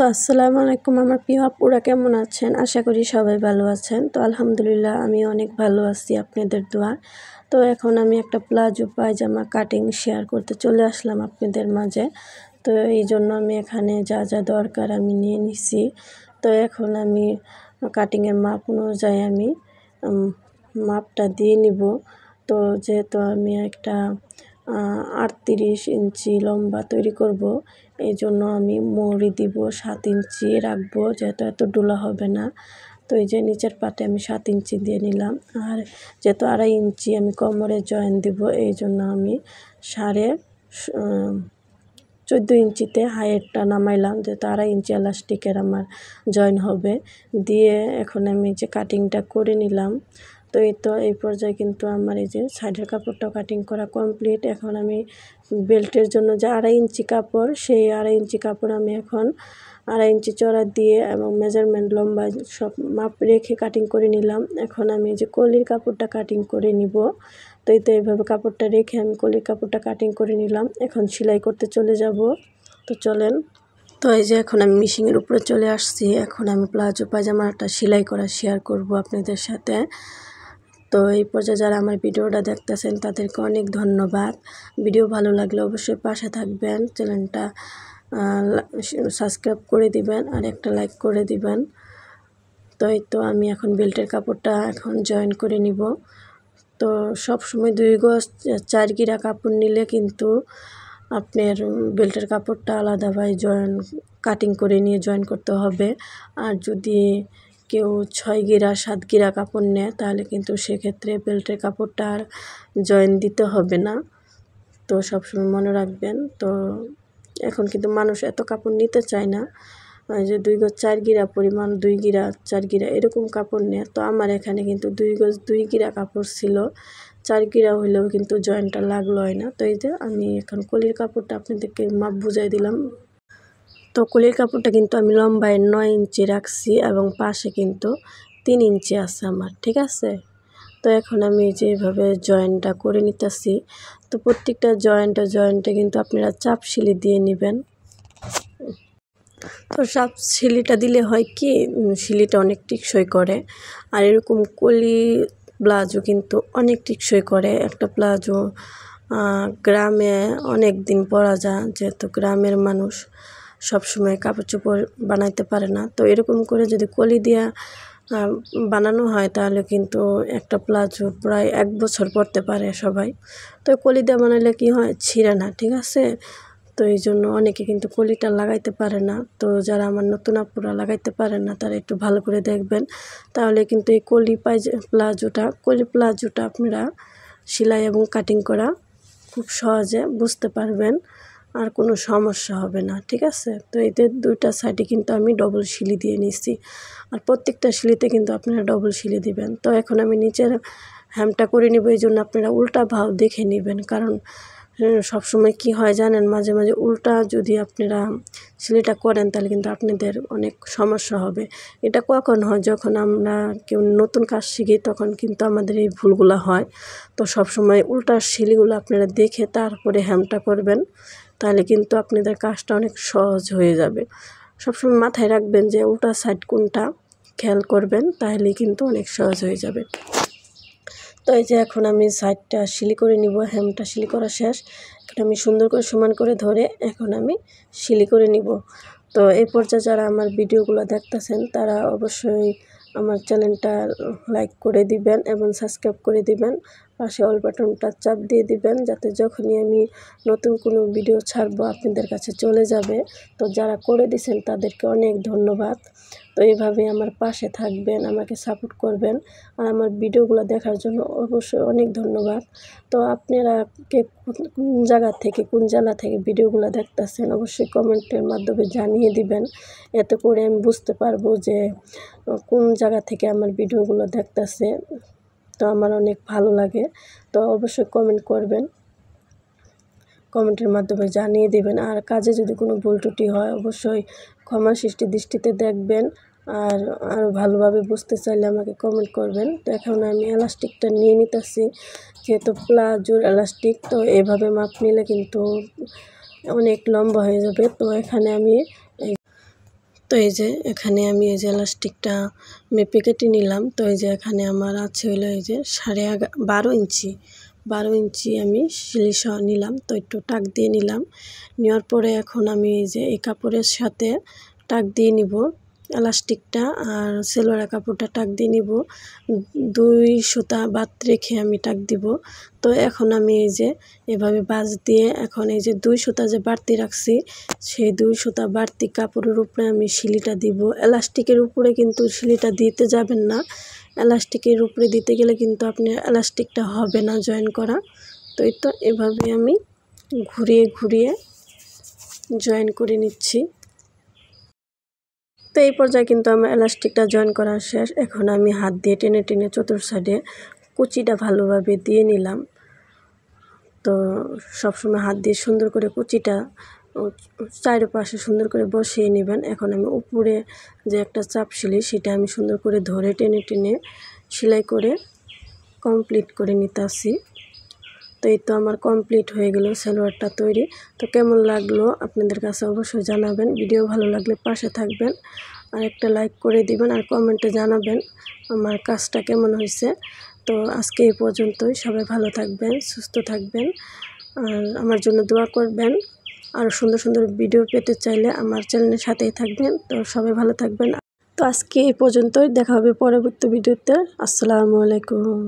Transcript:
তো আসসালামু আলাইকুম আমার প্রিয় আপুরা, কেমন আছেন? আশা করি সবাই ভালো আছেন। তো আলহামদুলিল্লাহ আমি অনেক ভালো আছি আপনাদের দোয়ায়। তো এখন আমি একটা প্লাজো পায়জামা কাটিং শেয়ার করতে চলে আসলাম আপনাদের মাঝে। তো এই জন্য আমি এখানে যা যা দরকার আমি নিয়ে নিছি। তো এখন আমি কাটিংয়ের মাপ অনুযায়ী আমি মাপটা দিয়ে নিব। তো যেহেতু আমি একটা 38 ইঞ্চি লম্বা তৈরি করব, এই জন্য আমি মহরি দিব 7 ইঞ্চি রাখবো, যেহেতু এত ডোলা হবে না। তো এই যে নিচের পাটে আমি 7 ইঞ্চি দিয়ে নিলাম। আর যেহেতু 2.5 ইঞ্চি আমি কোমরে জয়েন দিব, এই জন্য আমি 14.5 ইঞ্চিতে হাইটটা নামাইলাম, যেহেতু 2.5 ইঞ্চি এলাস্টিকের আমার জয়েন হবে। দিয়ে এখন আমি যে কাটিংটা করে নিলাম। তো এই পর্যায়ে কিন্তু আমার এই যে সাইডের কাপড়টাও কাটিং করা কমপ্লিট। এখন আমি বেল্টের জন্য যে 2.5 ইঞ্চি কাপড়, সেই 2.5 ইঞ্চি কাপড় আমি এখন 2.5 ইঞ্চি চড়া দিয়ে এবং মেজারমেন্ট লম্বা সব মাপ রেখে কাটিং করে নিলাম। এখন আমি যে কলির কাপড়টা কাটিং করে নিব। তো এইভাবে কাপড়টা রেখে আমি কলির কাপড়টা কাটিং করে নিলাম। এখন সেলাই করতে চলে যাব। তো চলেন। তো এই যে এখন আমি মেশিনের উপরে চলে আসছি। এখন আমি প্লাজো পায়জামাটা সেলাই করা শেয়ার করব আপনাদের সাথে। তো এই পর্যায়ে যারা আমার ভিডিওটা দেখতেছেন তাদেরকে অনেক ধন্যবাদ। ভিডিও ভালো লাগলে অবশ্যই পাশে থাকবেন, চ্যানেলটা সাবস্ক্রাইব করে দিবেন আর একটা লাইক করে দিবেন। তো আমি এখন বেল্টের কাপড়টা এখন জয়েন করে নিব। তো সব সময় 2 গজ 4 গিরা কাপড় নিলে কিন্তু আপনার বেল্টের কাপড়টা আলাদাভাবে কাটিং করে নিয়ে জয়েন করতে হবে। আর যদি কেউ 6 গিরা 7 গিরা কাপড় নেয় তাহলে কিন্তু সেক্ষেত্রে বেল্টের কাপড়টা আর জয়েন দিতে হবে না। তো সবসময় মনে রাখবেন। তো এখন কিন্তু মানুষ এত কাপড় নিতে চায় না, যে 2 গজ 4 গিরা পরিমাণ 2 গিরা 4 গিরা এরকম কাপড় নেয়। তো আমার এখানে কিন্তু 2 গজ 2 গিরা কাপড় ছিল, 4 গিরা হলেও কিন্তু জয়েন্টটা লাগলো না। তো এই যে আমি এখন কলির কাপড়টা আপনাদেরকে মাপ বুঝাই দিলাম। তো কলির কাপড়টা কিন্তু আমি লম্বায় 9 ইঞ্চি রাখছি এবং পাশে কিন্তু 3 ইঞ্চি আছে আমার, ঠিক আছে। তো এখন আমি যেভাবে জয়েন্টটা করে নিতেছি। তো প্রত্যেকটা জয়েন্টে কিন্তু আপনারা চাপ সিলি দিয়ে নেবেন। তো চাপ সিলিটা দিলে হয় কি, সিলিটা অনেক টেকসই করে। আর এরকম কলি প্লাজো কিন্তু অনেক টেকসই করে। একটা প্লাজো গ্রামে অনেক দিন পরা যায়, যেহেতু গ্রামের মানুষ সবসময় কাপড় চোপড় বানাইতে পারে না। তো এরকম করে যদি কলি দিয়া বানানো হয় তাহলে কিন্তু একটা প্লাজো প্রায় 1 বছর পরতে পারে সবাই। তো কলি দিয়ে বানাইলে কি হয়, ছিঁড়ে না, ঠিক আছে। তো এই জন্য অনেকে কিন্তু কলিটা লাগাইতে পারে না। তো যারা আমার নতুন আপুরা লাগাইতে পারে না তারা একটু ভালো করে দেখবেন, তাহলে কিন্তু এই কলি প্লাজোটা আপনারা সেলাই এবং কাটিং করা খুব সহজে বুঝতে পারবেন, আর কোনো সমস্যা হবে না, ঠিক আছে। তো এতে 2টা সাইডে কিন্তু আমি ডবল সিলি দিয়ে নিচ্ছি, আর প্রত্যেকটা সিলিতে কিন্তু আপনারা ডবল সিলি দিবেন। তো এখন আমি নিচের হ্যামটা করে নেব, এই জন্য আপনারা উল্টা ভাব দেখে নেবেন। কারণ সবসময় কি হয় জানেন, মাঝে মাঝে উল্টা যদি আপনারা সেলাইটা করেন তাহলে কিন্তু আপনাদের অনেক সমস্যা হবে। এটা কখন হয়, যখন আমরা কেউ নতুন কাজ শিখি তখন কিন্তু আমাদের এই ভুলগুলো হয়। তো সবসময় উল্টা সেলাইগুলো আপনারা দেখে তারপরে হ্যামটা করবেন, তাহলে কিন্তু আপনাদের কাজটা অনেক সহজ হয়ে যাবে। সবসময় মাথায় রাখবেন যে উল্টা সাইড কোনটা, খেয়াল করবেন, তাহলেই কিন্তু অনেক সহজ হয়ে যাবে। তো এই যে এখন আমি সাইডটা সিলি করে নিব, হ্যামটা সিলি করা শেষ। এখন আমি সুন্দর করে সমান করে ধরে এখন আমি সিলি করে নিব। তো এই পর্যায়ে যারা আমার ভিডিওগুলো দেখতেছেন তারা অবশ্যই আমার চ্যানেলটা লাইক করে দিবেন এবং সাবস্ক্রাইব করে দিবেন। পাশে অল বাটনটা চাপ দিয়ে দিবেন, যাতে যখনই আমি নতুন কোনো ভিডিও ছাড়বো আপনাদের কাছে চলে যাবে। তো যারা করে দিয়েছেন তাদেরকে অনেক ধন্যবাদ। তো এইভাবে আমার পাশে থাকবেন, আমাকে সাপোর্ট করবেন, আর আমার ভিডিওগুলো দেখার জন্য অবশ্যই অনেক ধন্যবাদ। তো আপনারা কোন জায়গা থেকে কোন জেলা থেকে ভিডিওগুলো দেখতেছেন অবশ্যই কমেন্টের মাধ্যমে জানিয়ে দিবেন, এতে করে আমি বুঝতে পারবো যে কোন জায়গা থেকে আমার ভিডিওগুলো দেখতেছে। তো আমার অনেক ভালো লাগে। তো অবশ্যই কমেন্ট করবেন, কমেন্টের মাধ্যমে জানিয়ে দেবেন। আর কাজে যদি কোনো ভুল ত্রুটি হয় অবশ্যই ক্ষমা দৃষ্টিতে দেখবেন, আর আরও ভালোভাবে বুঝতে চাইলে আমাকে কমেন্ট করবেন। তো এখন আমি এলাস্টিকটা নিয়ে নিতেছি, যেহেতু প্লাজোর এলাস্টিক, তো এভাবে মাপ নিলে কিন্তু অনেক লম্বা হয়ে যাবে। তো এখানে আমি তো এই যে এখানে আমি এই যে এলাস্টিকটা মেপে কেটে নিলাম। তো এই যে এখানে আমার আছে হলো এই যে 12.5 ইঞ্চি 12 ইঞ্চি আমি শিলি সহ নিলাম। তো একটু টাক দিয়ে নিলাম। নেওয়ার পরে এখন আমি এই যে এই কাপড়ের সাথে টাক দিয়ে নিব এলাস্টিকটা, আর সেলোয়ার কাপড়টা টাক দিয়ে নিব। 2 সুতা বাদ রেখে আমি টাক দিব। তো এখন আমি এই যে এভাবে বাঁশ দিয়ে এখন এই যে 2 সুতা যে বাড়তি রাখছি সেই 2 সুতা বাড়তি কাপড়ের উপরে আমি শিলিটা দিব। এলাস্টিকের উপরে কিন্তু শিলিটা দিতে যাবেন না। এলাস্টিকের উপরে দিতে গেলে কিন্তু আপনার এলাস্টিকটা হবে না জয়েন করা। তো এই তো এভাবে আমি ঘুরিয়ে ঘুরিয়ে জয়েন করে নিচ্ছি। তো এই পর্যায়ে কিন্তু আমার এলাস্টিকটা জয়েন করা শেষ। এখন আমি হাত দিয়ে টেনে টেনে চতুর সাইডে কুচিটা ভালোভাবে দিয়ে নিলাম। তো সবসময় হাত দিয়ে সুন্দর করে কুচিটা চারপাশে সুন্দর করে বসিয়ে নেবেন। এখন আমি উপরে যে একটা চাপ সেলাই সেটা আমি সুন্দর করে ধরে টেনে টেনে সেলাই করে কমপ্লিট করে নিতেছি। তো এই তো আমার কমপ্লিট হয়ে গেল সালোয়ারটা তৈরি। তো কেমন লাগলো আপনাদের কাছে অবশ্যই জানাবেন। ভিডিও ভালো লাগলে পাশে থাকবেন আর একটা লাইক করে দিবেন আর কমেন্টে জানাবেন আমার কাজটা কেমন হয়েছে। তো আজকে এই পর্যন্তই। সবাই ভালো থাকবেন, সুস্থ থাকবেন আর আমার জন্য দোয়া করবেন। আরও সুন্দর সুন্দর ভিডিও পেতে চাইলে আমার চ্যানেলের সাথেই থাকবেন। তো সবাই ভালো থাকবেন। তো আজকে এই পর্যন্তই, দেখা হবে পরবর্তী ভিডিওতে। আসসালামু আলাইকুম।